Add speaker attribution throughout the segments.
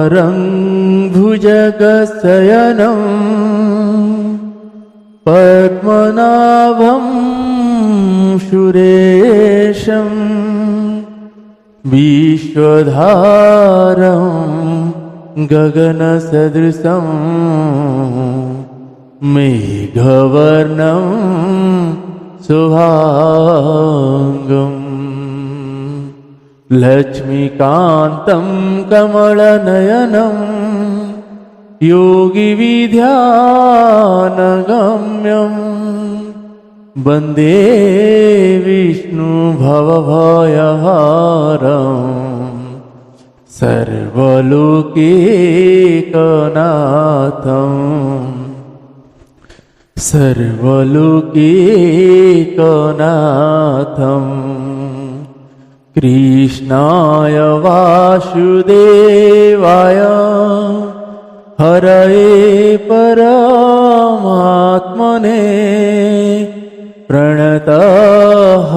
Speaker 1: शुभांबरं भुजगशयनं पद्मनाभं सुरेशं विश्वधारं गगनसदृशं मेघवर्णं शुभांगं लक्ष्मीकान्तं कमलनयनं योगिविध्यानगम्यं वन्दे विष्णु भवभयहारं सर्वलोकैकनाथं सर्वलोकैकनाथं कृष्णाय वासुदेवाय हरये परमात्मने प्रणतः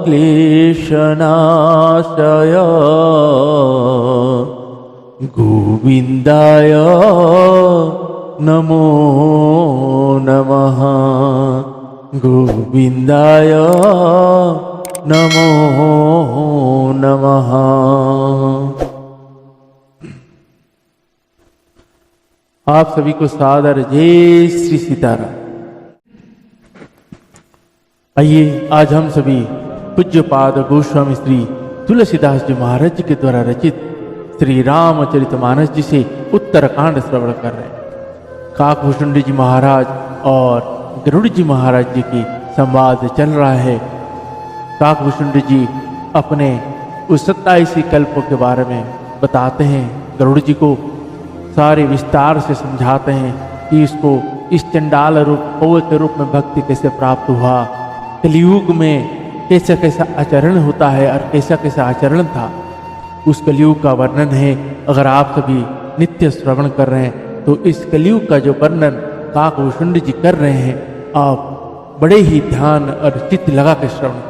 Speaker 1: क्लेशनाशय गोविन्दाय नमो नमः गोविन्दाय नमो नमः। आप सभी को सादर जय श्री सीताराम। आइए आज हम सभी पूज्यपाद गोस्वामी श्री तुलसीदास जी महाराज जी के द्वारा रचित श्री रामचरितमानस जी से उत्तरकांड श्रवण कर रहे हैं। काकभूषण जी महाराज और गरुड़ जी महाराज जी की संवाद चल रहा है। काकभूषण जी अपने उस 27 कल्पों के बारे में बताते हैं, गरुड़ जी को सारे विस्तार से समझाते हैं कि इसको इस चंडाल रूप कौवे के रूप में भक्ति कैसे प्राप्त हुआ, कलियुग में कैसा कैसा आचरण होता है और कैसा कैसा आचरण था, उस कलियुग का वर्णन है। अगर आप सभी नित्य श्रवण कर रहे हैं तो इस कलियुग का जो वर्णन काकभूषण जी कर रहे हैं, आप बड़े ही ध्यान और चित्त लगा कर श्रवण करें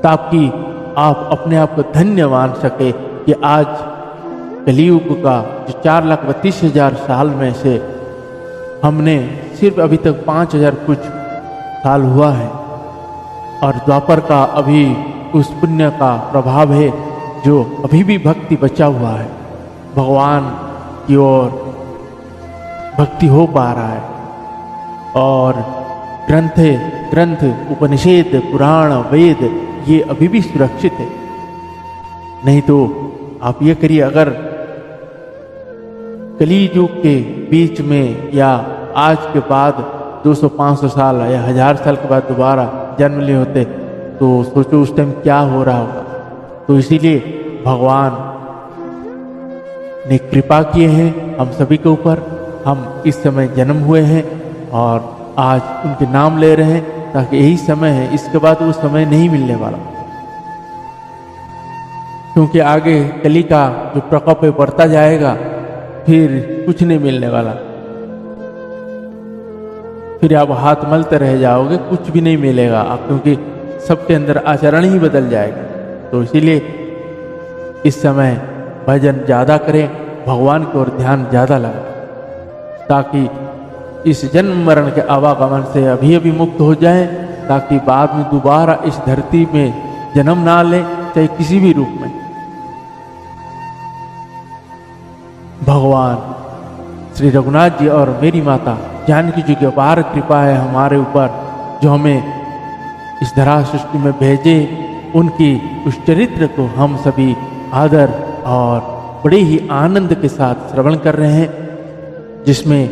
Speaker 1: ताकि आप अपने आप को धन्य मान सके कि आज कलियुग का जो 4,32,000 साल में से हमने सिर्फ अभी तक 5,000 कुछ साल हुआ है और द्वापर का अभी उस पुण्य का प्रभाव है जो अभी भी भक्ति बचा हुआ है, भगवान की ओर भक्ति हो पा रहा है और ग्रंथ उपनिषद पुराण वेद ये अभी भी सुरक्षित है। नहीं तो आप ये करिए, अगर कलियुग के बीच में या आज के बाद 200-500 साल या 1000 साल के बाद दोबारा जन्म लिए होते तो सोचो उस टाइम क्या हो रहा होगा। तो इसीलिए भगवान ने कृपा किए हैं हम सभी के ऊपर, हम इस समय जन्म हुए हैं और आज उनके नाम ले रहे हैं ताकि यही समय है, इसके बाद वो समय नहीं मिलने वाला, क्योंकि आगे कली का जो प्रकोप है बढ़ता जाएगा, फिर कुछ नहीं मिलने वाला, फिर आप हाथ मलते रह जाओगे, कुछ भी नहीं मिलेगा आप, क्योंकि सबके अंदर आचरण ही बदल जाएगा। तो इसीलिए इस समय भजन ज़्यादा करें, भगवान की ओर ध्यान ज़्यादा लगाएं ताकि इस जन्म मरण के आवागमन से अभी अभी मुक्त हो जाएं, ताकि बाद में दोबारा इस धरती में जन्म ना लें, चाहे किसी भी रूप में। भगवान श्री रघुनाथ जी और मेरी माता जानकी जी की अपार कृपा है हमारे ऊपर, जो हमें इस धरा सृष्टि में भेजे। उनकी उस चरित्र को हम सभी आदर और बड़े ही आनंद के साथ श्रवण कर रहे हैं, जिसमें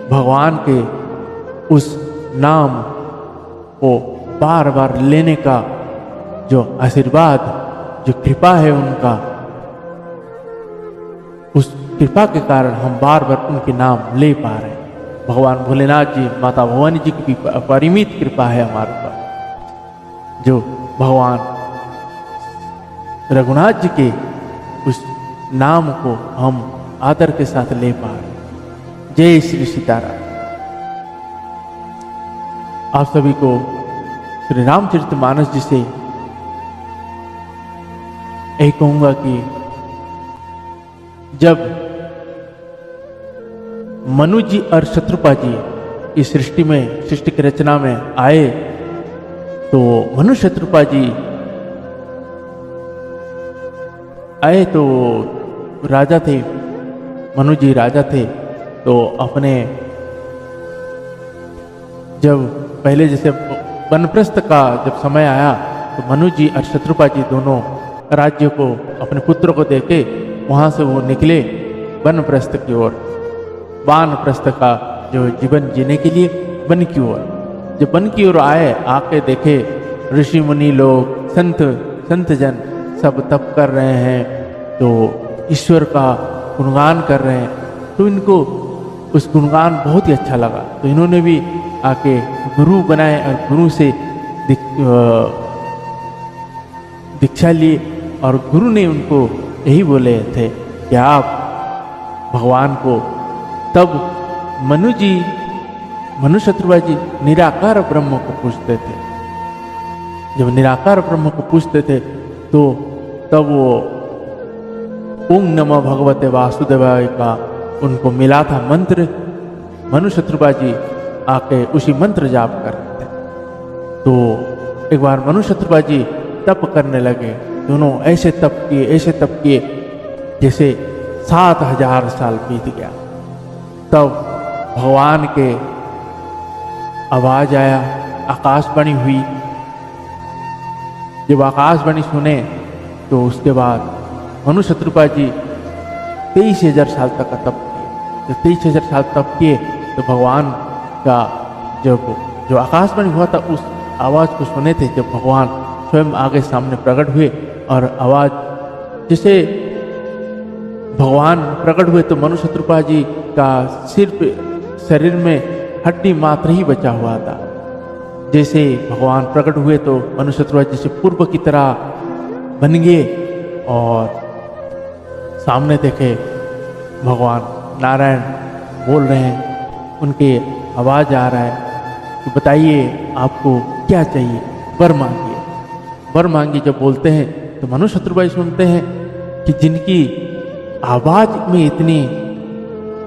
Speaker 1: भगवान के उस नाम को बार बार लेने का जो आशीर्वाद, जो कृपा है उनका, उस कृपा के कारण हम बार बार उनके नाम ले पा रहे हैं। भगवान भोलेनाथ जी, माता भवानी जी की भी अपरिमित कृपा है हमारे ऊपर, जो भगवान रघुनाथ जी के उस नाम को हम आदर के साथ ले पा रहे हैं। जय श्री सीताराम। आप सभी को श्री रामचरितमानस जी से यही कहूंगा कि जब मनु जी और शत्रुपा जी इस सृष्टि की रचना में आए, तो मनु शत्रुपा जी आए तो राजा थे, मनु जी राजा थे। तो अपने जब पहले जैसे वनप्रस्थ का जब समय आया, तो मनु जी और शत्रुपा जी दोनों राज्य को अपने पुत्र को देके वहां से वो निकले वनप्रस्थ की ओर, वानप्रस्थ का जो जीवन जीने के लिए वन की ओर। जब वन की ओर आए, आके देखे ऋषि मुनि लोग, संत जन सब तप कर रहे हैं, तो ईश्वर का गुणगान कर रहे हैं। तो इनको उस गुणगान बहुत ही अच्छा लगा, तो इन्होंने भी आके गुरु बनाए और गुरु से दीक्षा ली। और गुरु ने उनको यही बोले थे कि आप भगवान को, तब मनु शत्रुपा जी निराकार ब्रह्म को पूछते थे। जब निराकार ब्रह्म को पूछते थे, तो तब वो ओम नमः भगवते वासुदेवाय का उनको मिला था मंत्र। मनु शत्रुपा जी आके उसी मंत्र जाप कर रहे थे। तो एक बार मनु शत्रुपा जी तप करने लगे, दोनों ऐसे तप किए जैसे 7000 साल बीत गया। तब भगवान के आवाज आया, आकाशवाणी हुई। जब आकाशवाणी सुने, तो उसके बाद मनु शत्रुपा जी 23,000 साल तक का तप किए। जब 23,000 साल तप किए, तो भगवान का जो आकाशवाणी हुआ था, उस आवाज को सुने थे। जब भगवान स्वयं आगे सामने प्रकट हुए और आवाज जैसे भगवान प्रकट हुए, तो मनु शत्रुपा जी का शरीर में हड्डी मात्र ही बचा हुआ था। जैसे भगवान प्रकट हुए, तो मनु शत्रुपा जी से पूर्व की तरह बन गए और सामने देखे भगवान नारायण बोल रहे हैं, उनके आवाज आ रहा है कि बताइए आपको क्या चाहिए, वर मांगिए। वर मांगिए जब बोलते हैं, तो मनु शत्रुपा जी सुनते हैं कि जिनकी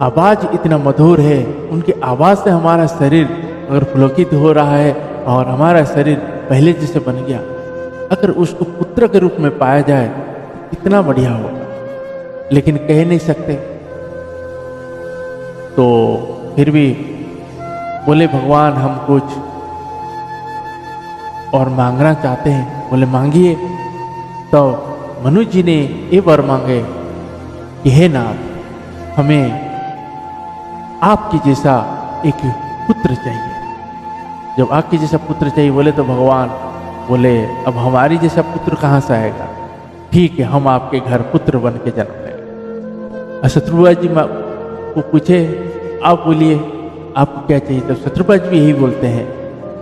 Speaker 1: आवाज इतना मधुर है, उनकी आवाज से हमारा शरीर अगर पुलकित हो रहा है और हमारा शरीर पहले जैसे बन गया, अगर उसको पुत्र के रूप में पाया जाए तो कितना बढ़िया होगा, लेकिन कह नहीं सकते। तो फिर भी बोले भगवान हम कुछ और मांगना चाहते हैं। बोले मांगिए। तो मनु जी ने ये वर मांगे कि हे नाथ, हमें आपके जैसा एक पुत्र चाहिए। जब आपके जैसा पुत्र चाहिए बोले, तो भगवान बोले अब हमारी जैसा पुत्र कहाँ से आएगा, ठीक है हम आपके घर पुत्र बन के जन्म लेंगे। शत्रुपा जी को पूछे आप बोलिए आपको क्या चाहिए। तो शत्रुपा जी भी यही बोलते हैं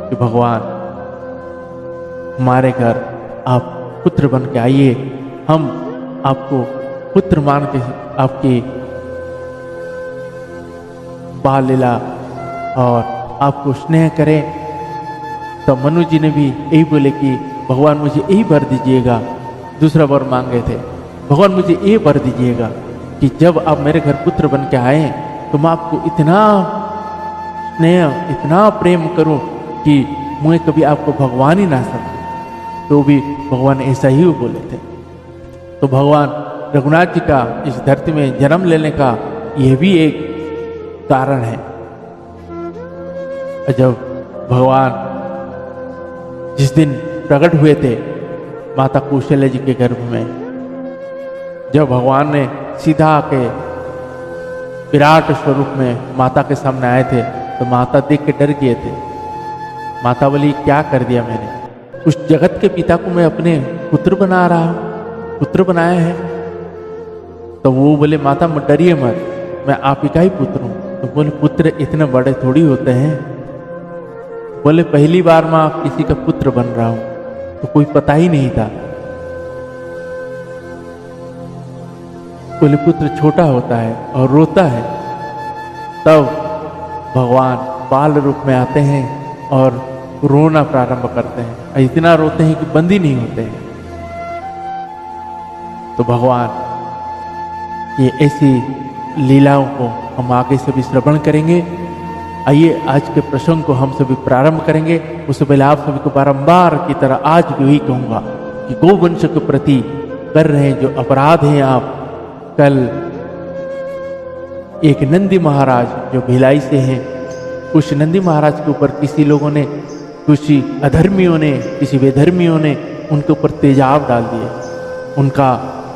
Speaker 1: कि भगवान हमारे घर आप पुत्र बन के आइए, हम आपको पुत्र मान के आपकी बाल लीला और आपको स्नेह करें। तो मनु जी ने भी यही बोले कि भगवान मुझे यही वर दीजिएगा। दूसरा वर मांगे थे, भगवान मुझे ये वर दीजिएगा कि जब आप मेरे घर पुत्र बन के आए, तो मैं आपको इतना स्नेह इतना प्रेम करूं कि मुझे कभी आपको भगवान ही ना समझे। तो भी भगवान ऐसा ही बोले थे। तो भगवान रघुनाथ जी का इस धरती में जन्म लेने का यह भी एक कारण है। जब भगवान जिस दिन प्रकट हुए थे माता कौशल्या जी के गर्भ में, जब भगवान ने सीधा आके विराट स्वरूप में माता के सामने आए थे, तो माता देख के डर गए थे। माता बोली क्या कर दिया मैंने, उस जगत के पिता को मैं अपने पुत्र बना रहा हूं, पुत्र बनाया है। तो वो बोले माता मत डरिए मत, मैं आप ही का ही पुत्र हूं। तो बोले पुत्र इतने बड़े थोड़ी होते हैं। बोले पहली बार मैं आप किसी का पुत्र बन रहा हूं, तो कोई पता ही नहीं था। बोले पुत्र छोटा होता है और रोता है, तब भगवान बाल रूप में आते हैं और रोना प्रारंभ करते हैं। इतना रोते हैं कि बंद ही नहीं होते हैं। तो भगवान ये ऐसी लीलाओं को हम आगे से भी श्रवण करेंगे। आइए आज के प्रसंग को हम सभी प्रारंभ करेंगे। उससे पहले आप सभी को बारंबार की तरह आज भी वही कहूँगा कि गोवंश के प्रति कर रहे जो अपराध हैं आप, कल एक नंदी महाराज जो भिलाई से हैं, उस नंदी महाराज के ऊपर किसी लोगों ने, कुछ अधर्मियों ने, किसी बेधर्मियों ने उनके ऊपर तेजाब डाल दिए। उनका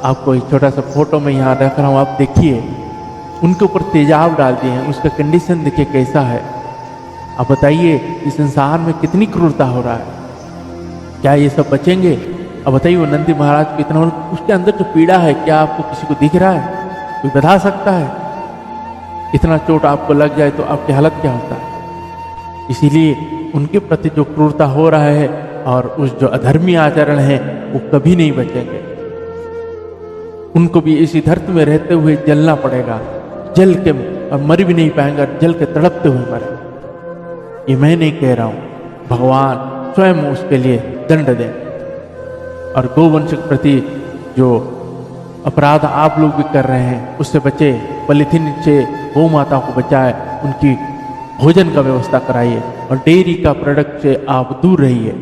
Speaker 1: आपको एक छोटा सा फोटो में यहाँ रख रहा हूँ, आप देखिए, उनके ऊपर तेजाब डाल दिए हैं। उसका कंडीशन देखिए कैसा है। अब बताइए इस संसार में कितनी क्रूरता हो रहा है, क्या ये सब बचेंगे? अब बताइए वो नंदी महाराज को इतना, उसके अंदर जो पीड़ा है क्या आपको किसी को दिख रहा है? कोई बता सकता है? इतना चोट आपको लग जाए तो आपकी हालत क्या होता है? इसीलिए उनके प्रति जो क्रूरता हो रहा है और उस जो अधर्मी आचरण है वो कभी नहीं बचेंगे। उनको भी इसी धरती में रहते हुए जलना पड़ेगा, जल के, और मर भी नहीं पाएंगे, जल के तड़पते हुए मरे। ये मैं नहीं कह रहा हूँ, भगवान स्वयं उसके लिए दंड दें। और गोवंश के प्रति जो अपराध आप लोग भी कर रहे हैं उससे बचे। पॉलीथीन से गौ माता को बचाए, उनकी भोजन का व्यवस्था कराइए और डेयरी का प्रोडक्ट से आप दूर रहिए।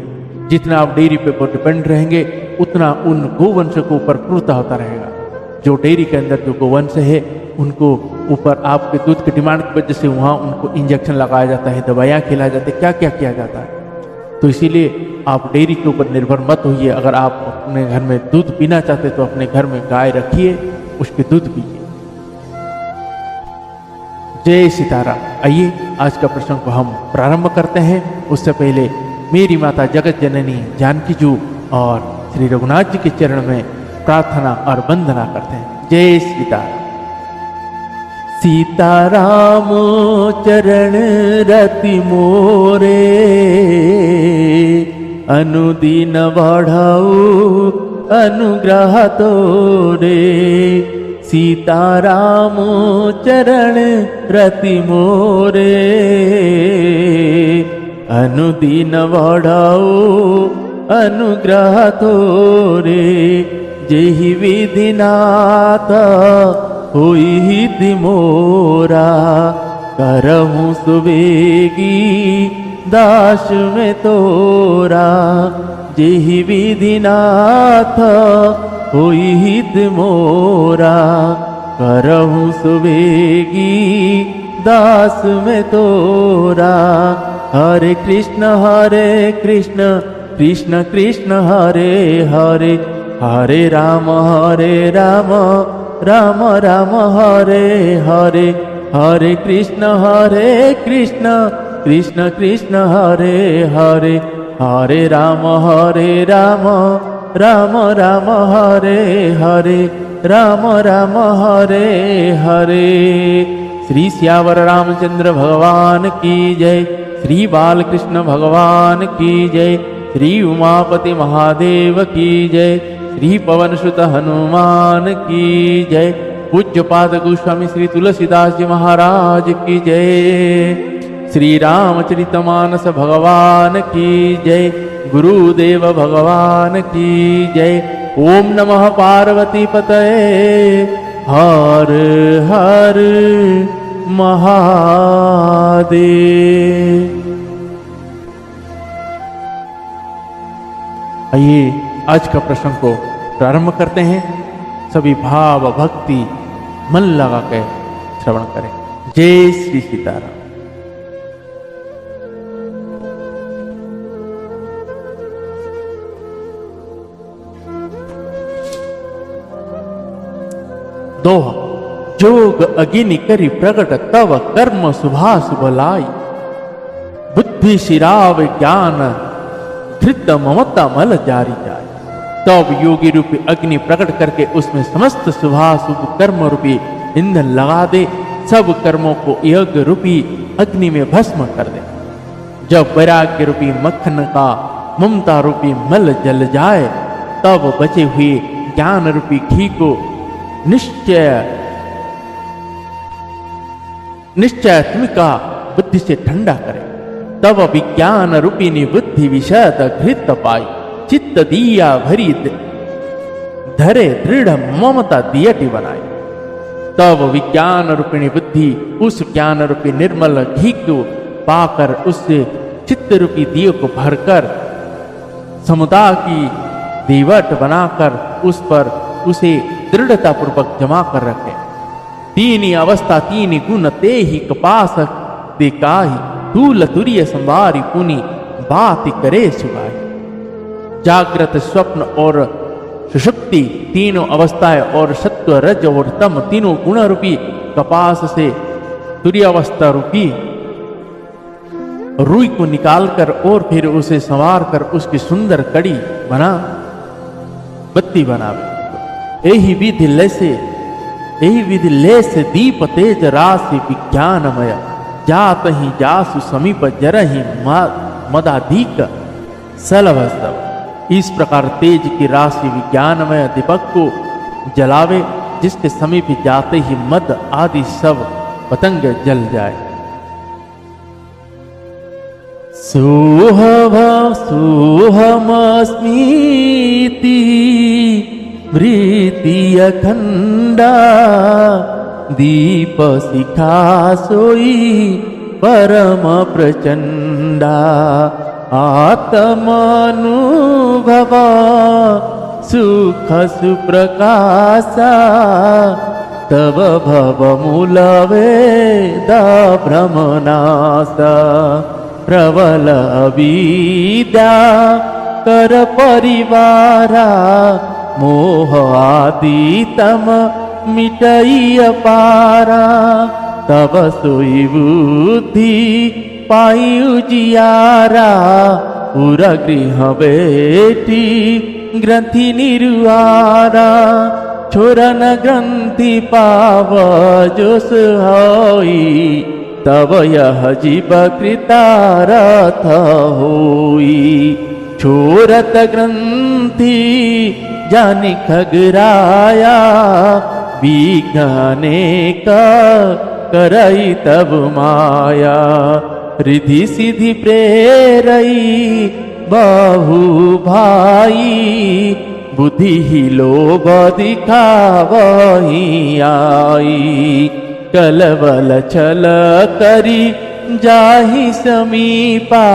Speaker 1: जितना आप डेयरी पे डिपेंड रहेंगे उतना उन गोवंश के ऊपर क्रूरता होता रहेगा। जो डेयरी के अंदर जो गोवंश है उनको ऊपर आपके दूध की डिमांड की वजह से वहाँ उनको इंजेक्शन लगाया जाता है, दवाइयाँ खिलाई जाती है, क्या क्या किया जाता है। तो इसीलिए आप डेयरी के ऊपर निर्भर मत होइए। अगर आप अपने घर में दूध पीना चाहते तो अपने घर में गाय रखिए, उसके दूध पीजिए। जय सीताराम। आइए आज का प्रसंग को हम प्रारंभ करते हैं। उससे पहले मेरी माता जगत जननी जानकी जी और श्री रघुनाथ जी के चरण में प्रार्थना और वंदना करते हैं। जय सीताराम। सीताराम चरण रति मोरे, अनुदीन बढ़ाऊ अनुग्रह तोरे। सीताराम चरण रति मोरे, अनुदीन बढ़ाऊ अनुग्रह तोरे। जेहि विधिनाथ होई हित मोरा, करहूँ सुबेगी दास में तोरा। जेहि विधिनाथ होई हित मोरा, करहूँ सुबेगी दास में तोरा। हरे कृष्ण कृष्ण कृष्ण हरे हरे, हरे राम राम राम हरे हरे। हरे कृष्ण कृष्ण कृष्ण हरे हरे, हरे राम राम राम हरे हरे, राम राम हरे हरे। श्री सियावर रामचंद्र भगवान की जय। श्री बालकृष्ण भगवान की जय। श्री उमापति महादेव की जय। श्री पवन सुत हनुमान की जय। पूज्यपाद गोस्वामी श्री तुलसीदास जी महाराज की जय। श्री रामचरितमानस भगवान की जय। गुरुदेव भगवान की जय। ओम नमः पार्वती पतये हर हर महादेव। आइए आज का प्रसंग को प्रारंभ करते हैं। सभी भाव भक्ति मन लगा के श्रवण करें। जय श्री सीताराम। दोहा। जोग अगिनि करि प्रगट तव कर्म सुभाष बलाई, बुद्धि शिराव ज्ञान धृत ममता मल जारी जाए। तब योगी रूपी अग्नि प्रकट करके उसमें समस्त शुभाशुभ कर्म रूपी ईंधन लगा दे, सब कर्मों को यज्ञ रूपी अग्नि में भस्म कर दे। जब वैराग्य रूपी मक्खन का ममता रूपी मल जल जाए, तब बचे हुए ज्ञान रूपी घी को निश्चयात्मिका बुद्धि से ठंडा करे। तब विज्ञान रूपिणी बुद्धि विशद घृत पाई, चित्त दिया भरी धरे दृढ़ ममता दियटी बनाई। तब विज्ञान रूपिणी बुद्धि उस ज्ञान रूपी निर्मल घी को पाकर उससे चित्त रूपी दियो को भरकर समुदाय की दीवट बनाकर उस पर उसे दृढ़ता पूर्वक जमा कर रखे। तीन अवस्था तीन गुण ते ही कपास दिकाही तूल तुरीय संवारी पुनि बात करे सुगाई। जागृत स्वप्न और सुषुप्ति तीनों अवस्थाएं और सत्व रज और तम तीनों गुण रूपी कपास से तुरीय अवस्था रूपी रुई को निकालकर और फिर उसे संवार कर उसकी सुंदर कड़ी बना बत्ती बनावे। यही विधि ले से दीप तेज राशि विज्ञानमय जात ही जासु समीप जरही मदाधिक सलभस्तव। इस प्रकार तेज की राशि विज्ञानमय दीपक को जलावे जिसके समीप जाते ही मद आदि सब पतंग जल जाए। सोहमस्मीति वृत्ति अखंडा दीप शिखा सोई परम प्रचंडा आत्मानुभव सुख सुप्रकाशा तव भव मूलवेद भ्रमनासा प्रबल विद्या कर परिवारा मोह आदि तम मिटई पारा तब सोई बुद्धि पाई उजियारा पूरा गृह बेटी ग्रंथि निरुआरा छोरन ग्रंथि पाव जोस होई तब यह जीव कृतारथ होई। छोरत ग्रंथि जानि खगराया विघ्ने का करई तब माया रिधि सिद्धि प्रेरई बहु भाई बुद्धि ही लोभ दिखावही आई कलबल छल करी जाहि समीपा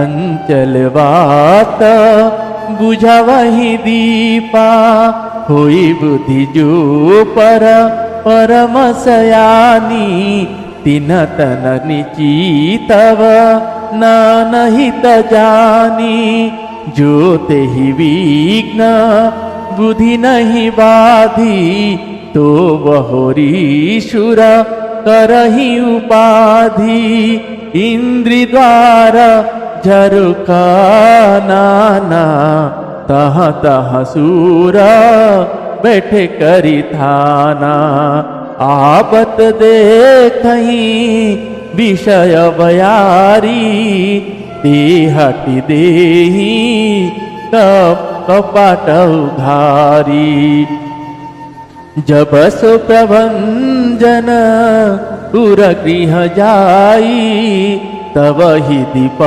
Speaker 1: अंचल बात बुझावही दीपा होई बुद्धि जो परम सयानी तिन तन निचितव नानहित जानी जो ते ही विघ्न बुद्धि नहीं बाधी तो बहोरीशुर करही उपाधि इंद्रि द्वारा झरुका नाना तह तह सूर बैठे करी थाना आपत देखही विषय बयारी ते हटि देही कपट उधारी जब सो प्रभंजन पुर गृह जाई तब ही दीप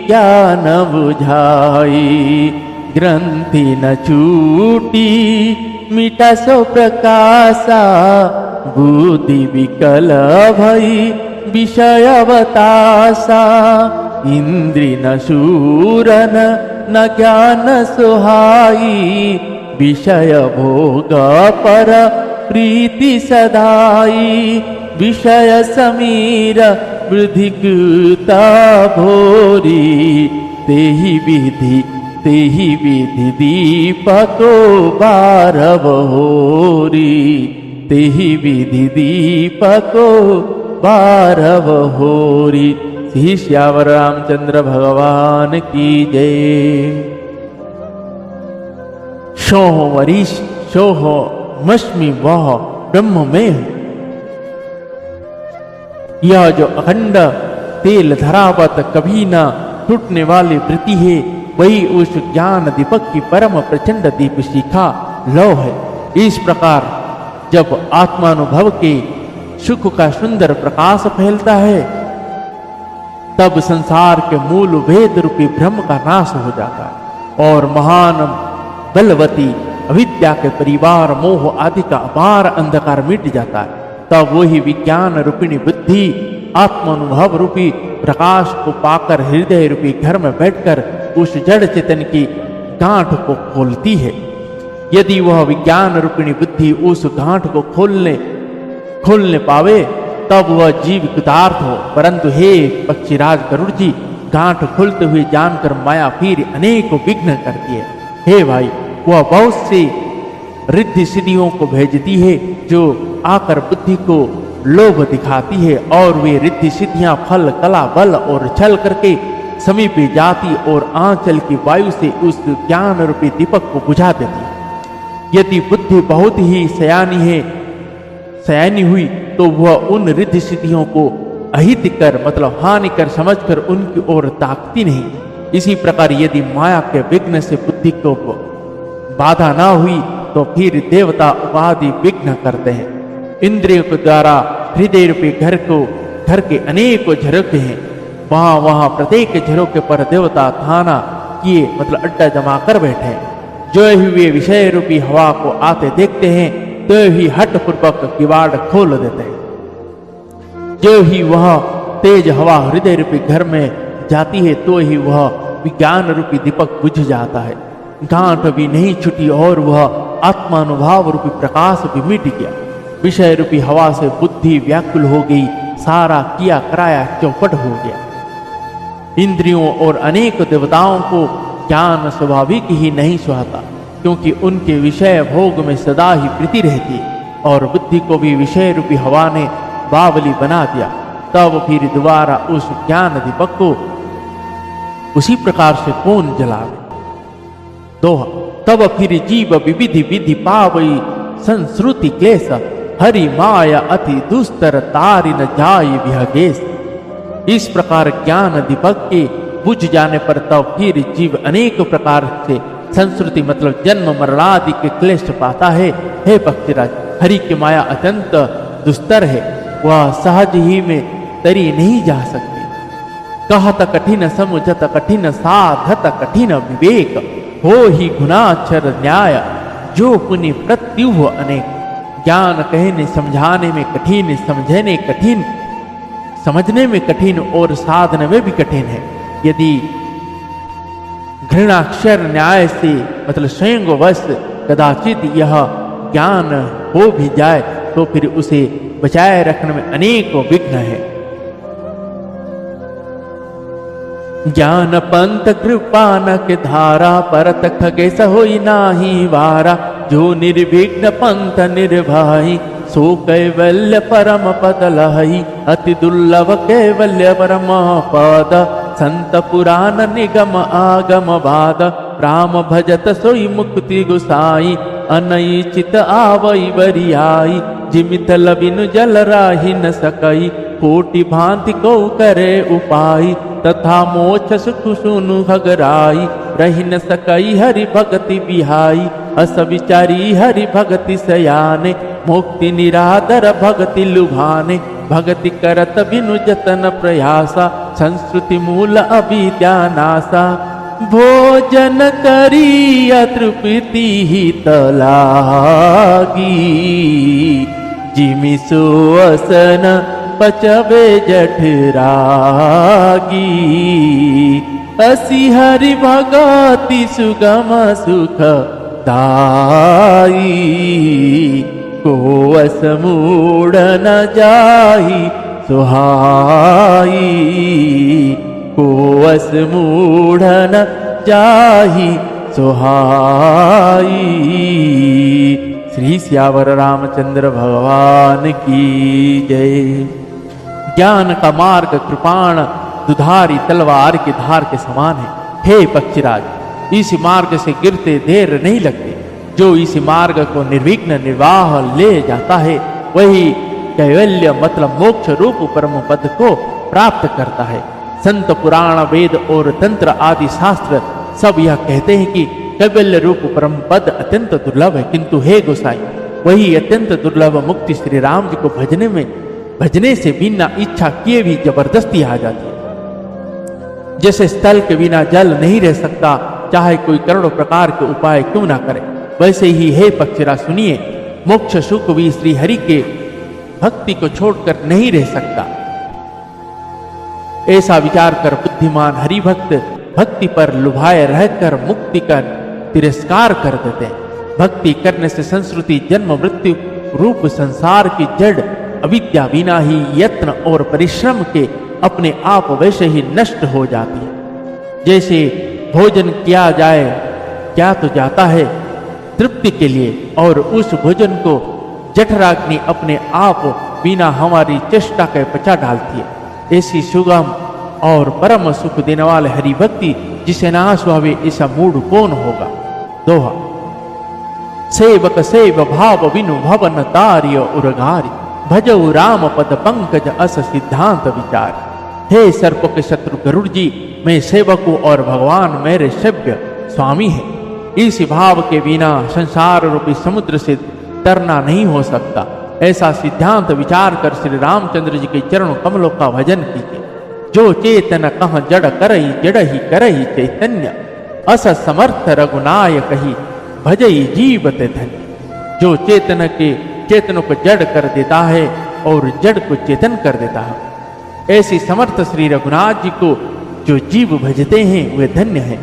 Speaker 1: ज्ञान बुझाई ग्रंथि न छूटी मिटा सो प्रकाशा बुद्धि विकल भई विषय बतासा इंद्रि न शूरन न ज्ञान सुहाई विषय भोग पर प्रीति सदाई विषय समीर वृद्धिकृता भोरी तेहि विधि दीपको बारव होरी तेहि विधि दीपको बारव होरी। श्री श्यावर रामचंद्र भगवान की जय। सोह वरीश सोह मश्मि वह ब्रह्म में है। यह जो अखंड तेल धरावत कभी न टूटने वाली वृत्ति है वही उस ज्ञान दीपक की परम प्रचंड दीप शिखा लौ है। इस प्रकार जब आत्मानुभव के सुख का सुंदर प्रकाश फैलता है तब संसार के मूल भेद रूपी भ्रम का नाश हो जाता है और महान बलवती अविद्या के परिवार मोह आदि का अपार अंधकार मिट जाता है, तब वही विज्ञान रूपिणी बुद्धि आत्मानुभव रूपी प्रकाश को पाकर हृदय रूपी घर में बैठकर उस जड़ चेतन की गांठ को खोलती है। यदि वह विज्ञान रूपिणी बुद्धि उस गांठ को खोलने पावे तब वह जीव कृतार्थ हो। परंतु हे पक्षीराज गरुड़ जी, गांठ खुलते हुए जानकर माया फिर अनेकों विघ्न करती है। हे भाई, वह बहुत सी रिद्धि सिद्धियों को भेजती है जो आकर बुद्धि को लोभ दिखाती है, और वे रिद्धि सिद्धियां फल कला बल और छल करके समीप जाती और आंचल की वायु से उस ज्ञान रूपी दीपक को बुझा देती। यदि बुद्धि बहुत ही सयानी हुई तो वह उन रिद्धि सिद्धियों को अहितकर मतलब हानिकर समझकर उनकी ओर ताकती नहीं। इसी प्रकार यदि माया के विघ्न से बुद्धि को बाधा ना हुई तो फिर देवता उपाधि विघ्न करते हैं। इंद्रियों के द्वारा हृदय रूपी घर के अनेकों झरोखे हैं। वहां प्रत्येक झरोके पर देवता थाना किए मतलब अड्डा जमा कर बैठे हैं। जो ही वे विषय रूपी हवा को आते देखते हैं तो ही हट पूर्वक किवाड़ खोल देते हैं। जो ही वह तेज हवा हृदय रूपी घर में जाती है तो ही वह विज्ञान रूपी दीपक बुझ जाता है। गांठ भी नहीं छूटी और वह आत्मानुभाव रूपी प्रकाश भी मिट गया। विषय रूपी हवा से बुद्धि व्याकुल हो गई, सारा किया कराया चौपट हो गया। इंद्रियों और अनेक देवताओं को ज्ञान स्वाभाविक ही नहीं सुहाता, क्योंकि उनके विषय भोग में सदा ही प्रीति रहती, और बुद्धि को भी विषय रूपी हवा ने बावली बना दिया। तब फिर दोबारा उस ज्ञान दीपक को उसी प्रकार से कौन जलावे। दोहा, तब फिर जीव विविधि विधि पावई संस्रुति क्लेश, हरि माया अति दुस्तर तारि न जाय विहगेश। इस प्रकार ज्ञान दीपक के बुझ जाने पर तब फिर जीव अनेक प्रकार से संस्कृति मतलब जन्म मरणादि के क्लेश पाता है। हे पक्षीराज, हरि की माया अत्यंत दुस्तर है, वह सहज ही में तरी नहीं जा सकती। कहत कठिन समुझत कठिन साधत कठिन विवेक, हो ही गुणाक्षर न्याय जो पुनि प्रत्युह अनेक। ज्ञान कहने समझाने में कठिन, समझने में कठिन और साधने में भी कठिन है। यदि घृणाक्षर न्याय से मतलब स्वयं वश कदाचित यह ज्ञान हो भी जाए तो फिर उसे बचाए रखने में अनेकों विघ्न है। ज्ञान पंथ कृपान के धारा, परत खगेश होई नाही वारा। जो निर्विघ्न पंथ निर्भय, सो कैवल्य परम पद लहई। अति दुर्लभ कैवल्य परम पद, संत पुराण निगम आगम बाद। राम भजत सोई मुक्ति गुसाई, अनई चित आवई बरियाई। जिमित लबिनु जल राहि न सकई, कोटि भांति को करे उपाय। तथा मोक्ष सुख सुनु भगराई, रहि न सकई हरि भगति बिहाई। अस विचारी हरि भगति सयाने, मुक्ति निरादर भगति लुभाने। भगति करत बिनु जतन प्रयासा, संस्कृति मूल अविद्या नासा। भोजन करिया तृप्ति हित लागी, जिमि सुअसन पचबे जठरागी। असी हरि भगति सुगम सुख दाई, को अस मूढ़ न जाई सुहाई। को अस मूढ़ न जाहि सुहाई। श्री सियावर रामचंद्र भगवान की जय। ज्ञान का मार्ग कृपाण दुधारी तलवार की धार के समान है। हे पक्षीराज, इस मार्ग से गिरते देर नहीं लगते। जो इस मार्ग को निर्विघ्न निर्वाह ले जाता है वही कैवल्य मतलब मोक्ष रूप परम पद को प्राप्त करता है। संत पुराण वेद और तंत्र आदि शास्त्र सब यह कहते हैं कि कैवल्य रूप परम पद अत्यंत दुर्लभ है, किंतु हे गोसाई, वही अत्यंत दुर्लभ मुक्ति श्री राम जी को भजने से बिना इच्छा किए भी जबरदस्ती आ जाती है। जैसे स्थल के बिना जल नहीं रह सकता, चाहे कोई करोड़ों प्रकार के उपाय क्यों ना करे। वैसे ही हे पक्षीरा सुनिए, मोक्ष सुख भी श्री हरि के भक्ति को छोड़कर नहीं रह सकता। ऐसा विचार कर बुद्धिमान हरिभक्त भक्ति पर लुभाए रहकर मुक्ति का तिरस्कार कर देते हैं। भक्ति करने से संस्कृति जन्म मृत्यु रूप संसार की जड़ अविद्या बिना ही यत्न और परिश्रम के अपने आप वैसे ही नष्ट हो जाती है। जैसे भोजन किया जाए क्या तो जाता है तृप्ति के लिए, और उस भोजन को जठराग्नि अपने आप बिना हमारी चेष्टा के पचा डालती है। ऐसी सुगम और परम सुख देने वाले हरि भक्ति जिसे ना सुहावे ऐसा मूड कौन होगा। दोहा। सेवक सेव भाव बिनु भवन तार्य उरगारी, भजऊ राम पद पंकज अस सिद्धांत विचार। हे सर्प के शत्रु गरुड़ जी, मैं सेवक हूं और भगवान मेरे सेव्य स्वामी है। इस भाव के बिना संसार रूपी समुद्र से तरना नहीं हो सकता। ऐसा सिद्धांत विचार कर श्री रामचंद्र जी के चरण कमलों का भजन कीजिए। जो चेतन कह जड़ करई जड़ ही करई चैतन्य, अस समर्थ रघुनायक ही भजई जीवते धन्य। जो चेतन को जड़ कर देता है और जड़ को चेतन कर देता है, ऐसी समर्थ श्री रघुनाथ जी को जो जीव भजते हैं वे धन्य हैं।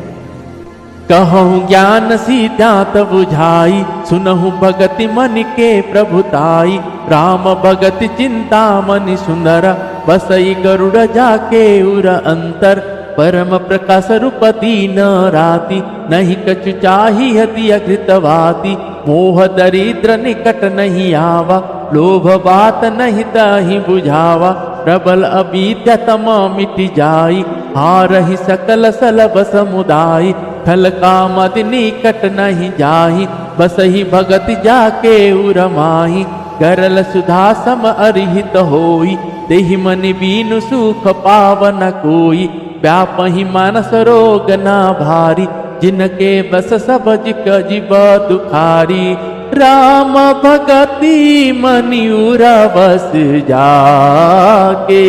Speaker 1: कहूँ ज्ञान सिद्धांत बुझाई, सुनहु भगति मन के प्रभुताई। राम भगति चिंता मनि सुंदर, बसई गरुड़ जाके उर अंतर। परम प्रकाश रूप दीन राति, नहीं कछु चाही हति अघृतवाति। मोह दरिद्र निकट नहीं आवा, लोभ बात नहीं ताहि बुझावा। प्रबल अविद्या तम मिट जाई, हारहि सकल सलभ समुदाय। खल कामद निकट नहीं जाहि, बसहि भगत जाके उरमाही। गरल सुधा सम अरिहित होई, देहि मन बीनु सुख पावन कोई। व्यापहि मानस रोग ना भारी, जिनके बस सब जिक जीव दुखारी। राम भगति मनि उरा बस जाके,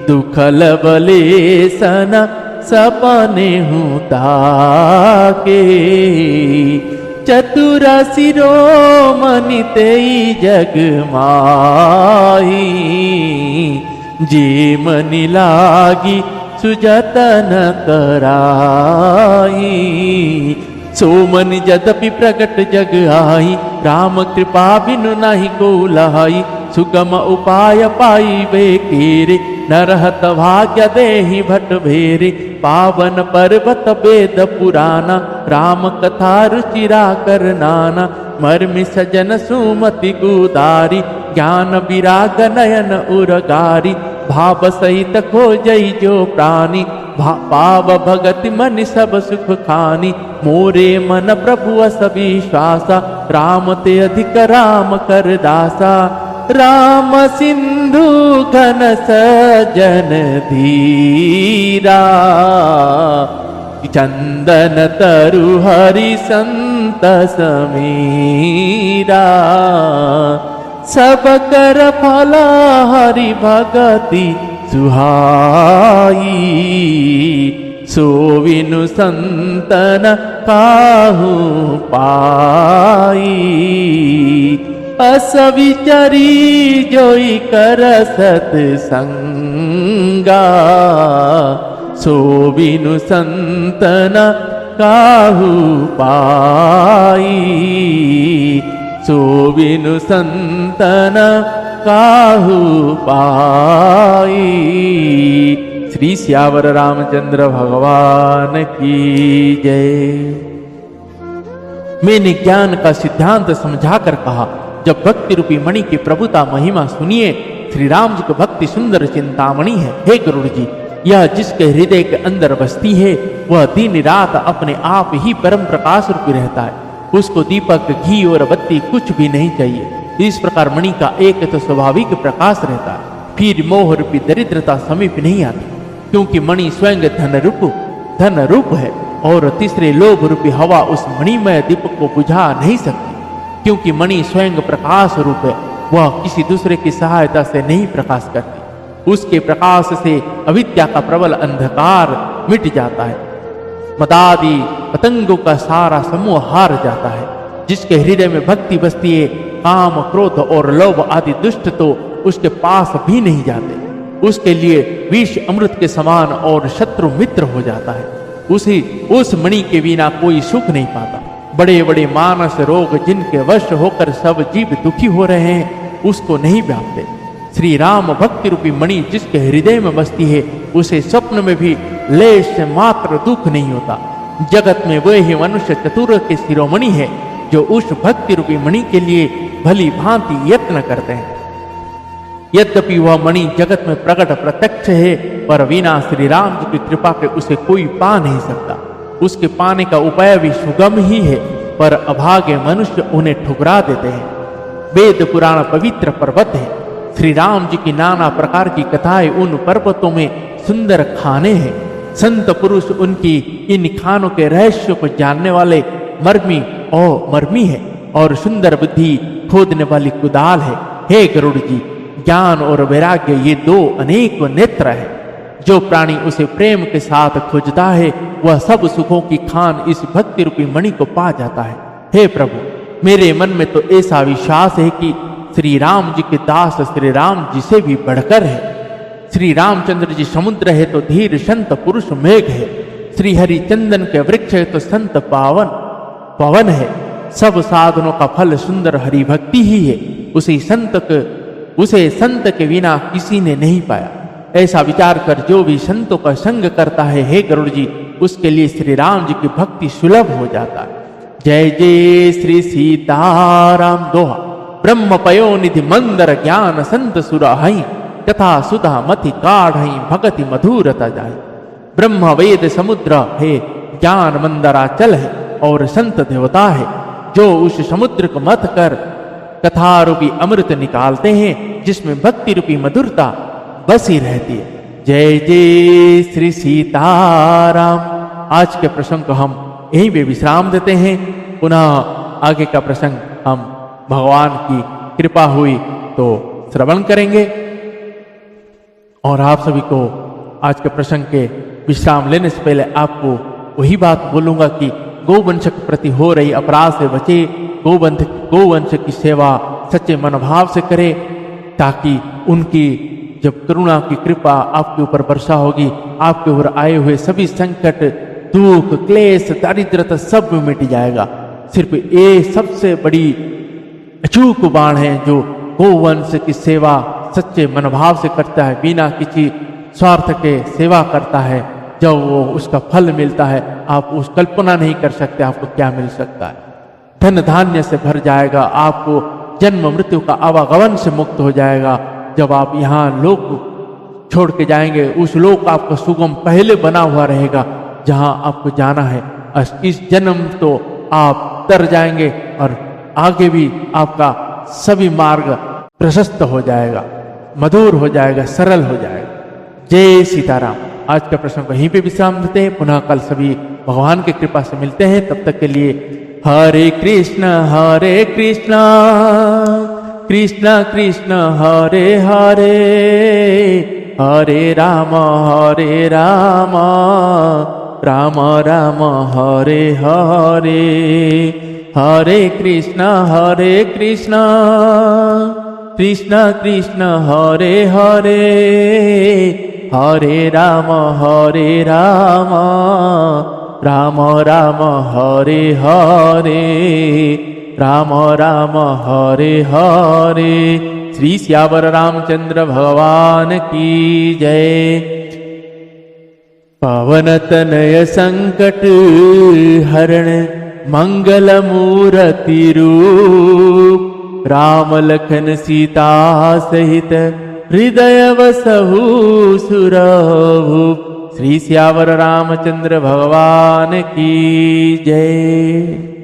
Speaker 1: दुखल बलेसन सपने हूँ ताके। चतुर शिरोमणि तेई जग माही, जे मनि लागी सुजतन कराई। सो मनि यद्यपि प्रगट जग आई, राम कृपा बिनु नहीं को लहाई। सुगम उपाय पाइबे केरे, नरहत भाग्य देहि भट भेरे। पावन पर्वत वेद पुराना, राम कथा रुचिरा कर नाना। मर्मि सजन सुमति गुदारी, ज्ञान विराग नयन उरगारी। भाव सहित खोजई जो प्राणी, पाव भगति मन सब सुख खानी। मोरे मन प्रभु अस विश्वासा, राम ते अधिक राम कर दासा। राम सिंधु घन सजन धीरा, चंदन तरु हरि संत समीरा। सब कर फला हरि भगति सुहाई, सो विनु संतन काहू पाई। अस विचरी जोई कर सत्संगा, सो बिनु संतन काहू पाई। सो बिनु संतन काहू पाई। श्री सियावर रामचंद्र भगवान की जय। मैंने ज्ञान का सिद्धांत समझाकर कहा, जब भक्ति रूपी मणि की प्रभुता महिमा सुनिए। श्री राम जी को भक्ति सुंदर चिंतामणि है। हे गरुड़ जी, यह जिसके हृदय के अंदर बसती है वह दिन रात अपने आप ही परम प्रकाश रूपी रहता है। उसको दीपक घी और बत्ती कुछ भी नहीं चाहिए। इस प्रकार मणि का एक तो स्वाभाविक प्रकाश रहता है, फिर मोह रूपी दरिद्रता समीप नहीं आती, क्योंकि मणि स्वयं धन रूप है। और तीसरे लोभ रूपी हवा उस मणिमय दीपक को बुझा नहीं सकती, क्योंकि मणि स्वयं प्रकाश रूप है। वह किसी दूसरे की सहायता से नहीं प्रकाश करती। उसके प्रकाश से अविद्या का प्रबल अंधकार मिट जाता है। मदादि पतंगों का सारा समूह हार जाता है। जिसके हृदय में भक्ति बसती है, काम, क्रोध और लोभ आदि दुष्ट तो उसके पास भी नहीं जाते। उसके लिए विष अमृत के समान और शत्रु मित्र हो जाता है। उस मणि के बिना कोई सुख नहीं पाता। बड़े बड़े मानस रोग जिनके वश होकर सब जीव दुखी हो रहे हैं, उसको नहीं व्यापते। श्री राम भक्ति रूपी मणि जिसके हृदय में बसती है, उसे स्वप्न में भी लेश मात्र दुख नहीं होता। जगत में वही मनुष्य चतुर के शिरोमणि है जो उस भक्ति रूपी मणि के लिए भली भांति यत्न करते हैं। यद्यपि वह मणि जगत में प्रकट प्रत्यक्ष है, पर बिना श्री राम जी की कृपा के उसे कोई पा नहीं सकता। उसके पाने का उपाय भी सुगम ही है, पर अभागे मनुष्य उन्हें ठुकरा देते हैं। वेद पुराण पवित्र पर्वत है। श्री राम जी की नाना प्रकार की कथाएं उन पर्वतों में सुंदर खाने हैं। संत पुरुष उनकी इन खानों के रहस्य को जानने वाले मर्मी है और सुंदर बुद्धि खोदने वाली कुदाल है। हे गरुड़ जी, ज्ञान और वैराग्य ये दो अनेक नेत्र है। जो प्राणी उसे प्रेम के साथ खोजता है, वह सब सुखों की खान इस भक्ति रूपी मणि को पा जाता है। हे प्रभु, मेरे मन में तो ऐसा विश्वास है कि श्री राम जी के दास श्री राम जी से भी बढ़कर है। श्री रामचंद्र जी समुद्र है तो धीर संत पुरुष मेघ है। श्री हरि चंदन के वृक्ष है तो संत पवन है। सब साधनों का फल सुंदर हरि भक्ति ही है। उसे संत के बिना किसी ने नहीं पाया। ऐसा विचार कर जो भी संतों का संग करता है, हे गरुड़ जी, उसके लिए श्री राम जी की भक्ति सुलभ हो जाता है। जय जय श्री सीताराम दोहा। ब्रह्म पयो निधि मंदर ज्ञान संत सुरा हई, कथा सुधा मति काढ़ई भगति मधुरता जाय। ब्रह्म वेद समुद्र है, ज्ञान मंदराचल है और संत देवता है। जो उस समुद्र को मथ कर कथा रूपी अमृत निकालते हैं, जिसमें भक्ति रूपी मधुरता बसी रहती है। जय जय श्री सीताराम। आज के प्रसंग को हम यहीं पे विश्राम देते हैं। पुनः आगे का प्रसंग हम भगवान की कृपा हुई तो श्रवण करेंगे। और आप सभी को आज के प्रसंग के विश्राम लेने से पहले आपको वही बात बोलूंगा कि गौवंश के प्रति हो रही अपराध से बचे। गौवंश की सेवा सच्चे मनोभाव से करें, ताकि उनकी जब करुणा की कृपा आपके ऊपर वर्षा होगी, आपके ऊपर आए हुए सभी संकट, दुख, क्लेश, दारिद्रता सब मिट जाएगा। सिर्फ ये सबसे बड़ी अचूक बाण है जो गौवंश की सेवा सच्चे मनोभाव से करता है, बिना किसी स्वार्थ के सेवा करता है। जब वो उसका फल मिलता है, आप उस कल्पना नहीं कर सकते आपको क्या मिल सकता है। धन धान्य से भर जाएगा, आपको जन्म मृत्यु का आवागमन से मुक्त हो जाएगा। जब आप यहाँ लोक छोड़ के जाएंगे, उस लोक आपका सुगम पहले बना हुआ रहेगा जहाँ आपको जाना है। इस जन्म तो आप तर जाएंगे और आगे भी आपका सभी मार्ग प्रशस्त हो जाएगा, मधुर हो जाएगा, सरल हो जाएगा। जय सीताराम। आज का प्रश्न वहीं पे विश्राम देते हैं। पुनः कल सभी भगवान की कृपा से मिलते हैं। तब तक के लिए हरे कृष्ण कृष्ण कृष्ण हरे हरे, हरे राम राम राम हरे हरे। हरे कृष्ण कृष्ण कृष्ण हरे हरे, हरे राम राम राम हरे हरे, राम राम हरे हरे। श्री श्यावर रामचंद्र भगवान की जय। पवन तनय संकट हरण मंगल मूर्ति रूप, राम लखन सीता सहित हृदय वसहु सुरभूप। श्री श्यावर रामचंद्र भगवान की जय।